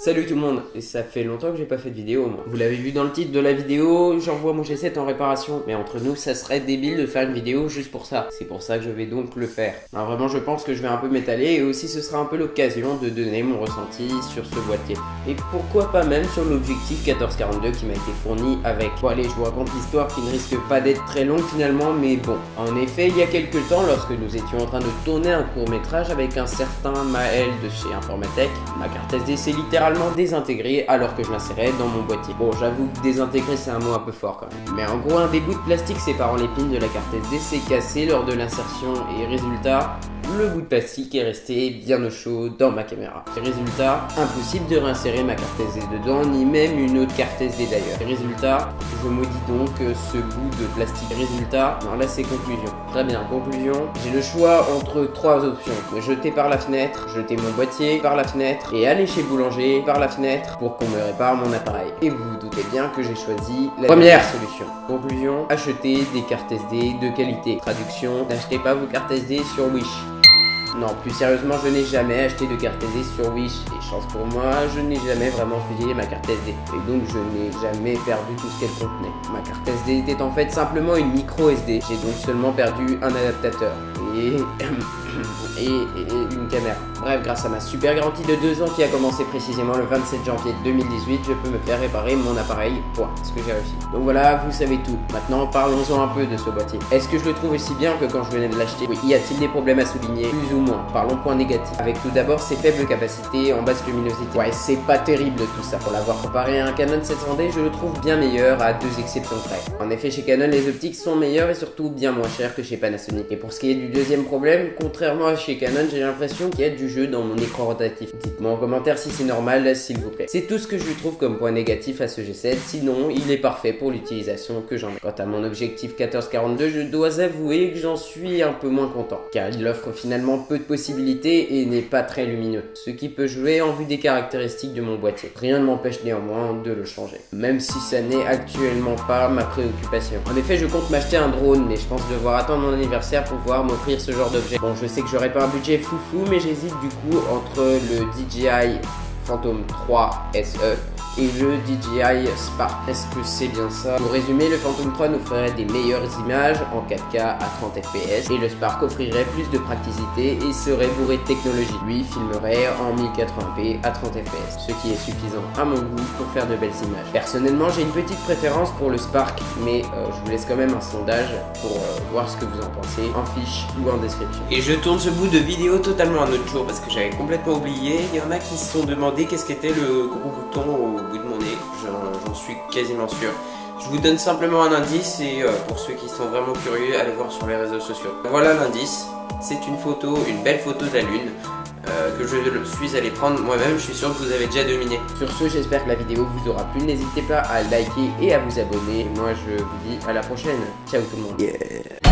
Salut tout le monde, et ça fait longtemps que j'ai pas fait de vidéo moi. Vous l'avez vu dans le titre de la vidéo, j'envoie mon G7 en réparation. Mais entre nous, ça serait débile de faire une vidéo juste pour ça. C'est pour ça que je vais donc le faire. Alors vraiment, je pense que je vais un peu m'étaler et aussi ce sera un peu l'occasion de donner mon ressenti sur ce boîtier. Et pourquoi pas même sur l'objectif 1442 qui m'a été fourni avec. Bon allez, je vous raconte l'histoire qui ne risque pas d'être très longue finalement, mais bon. En effet, il y a quelques temps, lorsque nous étions en train de tourner un court-métrage avec un certain Maël de chez Informatech, ma carte SD s'est littéralement désintégrée alors que je l'insérais dans mon boîtier. Bon, j'avoue que désintégrer c'est un mot un peu fort quand même. Mais en gros, un des bouts de plastique séparant les pins de la carte SD s'est cassé lors de l'insertion et résultat, le bout de plastique est resté bien au chaud dans ma caméra. Résultat, impossible de réinsérer ma carte SD dedans, ni même une autre carte SD d'ailleurs. Résultat, je maudis donc ce bout de plastique. Résultat, non là c'est conclusion. Très bien, conclusion, j'ai le choix entre trois options. Me jeter par la fenêtre, jeter mon boîtier par la fenêtre et aller chez boulanger par la fenêtre pour qu'on me répare mon appareil. Et vous vous doutez bien que j'ai choisi la première solution. Conclusion, acheter des cartes SD de qualité. Traduction, n'achetez pas vos cartes SD sur Wish. Non, plus sérieusement, je n'ai jamais acheté de carte SD sur Wish. Et chance pour moi, je n'ai jamais vraiment fusillé ma carte SD. Et donc, je n'ai jamais perdu tout ce qu'elle contenait. Ma carte SD était en fait simplement une micro SD. J'ai donc seulement perdu un adaptateur. Et une caméra. Bref, grâce à ma super garantie de 2 ans qui a commencé précisément le 27 janvier 2018, je peux me faire réparer mon appareil. Point. Ce que j'ai réussi. Donc voilà, vous savez tout. Maintenant, parlons-en un peu de ce boîtier. Est-ce que je le trouve aussi bien que quand je venais de l'acheter? Oui. Y a-t-il des problèmes à souligner? Plus ou moins. Parlons point négatif. Avec tout d'abord ses faibles capacités en basse luminosité. Ouais, c'est pas terrible tout ça. Pour l'avoir comparé à un Canon 700D, je le trouve bien meilleur à 2 exceptions près. En effet, chez Canon, les optiques sont meilleures et surtout bien moins chères que chez Panasonic. Et pour ce qui est du deuxième problème, contrairement à chez Canon, j'ai l'impression qu'il y a du jeu dans mon écran rotatif. Dites-moi en commentaire si c'est normal, s'il vous plaît. C'est tout ce que je lui trouve comme point négatif à ce G7, sinon il est parfait pour l'utilisation que j'en ai. Quant à mon objectif 1442, je dois avouer que j'en suis un peu moins content, car il offre finalement peu de possibilités et n'est pas très lumineux, ce qui peut jouer en vue des caractéristiques de mon boîtier. Rien ne m'empêche néanmoins de le changer, même si ça n'est actuellement pas ma préoccupation. En effet, je compte m'acheter un drone, mais je pense devoir attendre mon anniversaire pour pouvoir m'offrir ce genre d'objet. Bon, je sais que j'aurai pas un budget foufou, mais j'hésite du coup entre le DJI Phantom 3 SE et le DJI Spark. Est-ce que c'est bien ça? Pour résumer, le Phantom 3 nous ferait des meilleures images en 4K à 30 fps et le Spark offrirait plus de praticité et serait bourré de technologie. Lui filmerait en 1080p à 30 fps, ce qui est suffisant à mon goût pour faire de belles images. Personnellement, j'ai une petite préférence pour le Spark, mais je vous laisse quand même un sondage pour voir ce que vous en pensez en fiche ou en description. Et je tourne ce bout de vidéo totalement un autre jour parce que j'avais complètement oublié. Il y en a qui se sont demandé qu'est-ce qu'était le gros bouton au bout de mon nez, j'en suis quasiment sûr. Je vous donne simplement un indice et pour ceux qui sont vraiment curieux, allez voir sur les réseaux sociaux. Voilà l'indice, c'est une photo, une belle photo de la lune que je suis allé prendre moi-même, je suis sûr que vous avez déjà deviné. Sur ce, j'espère que la vidéo vous aura plu, n'hésitez pas à liker et à vous abonner. Et moi je vous dis à la prochaine, ciao tout le monde. Yeah.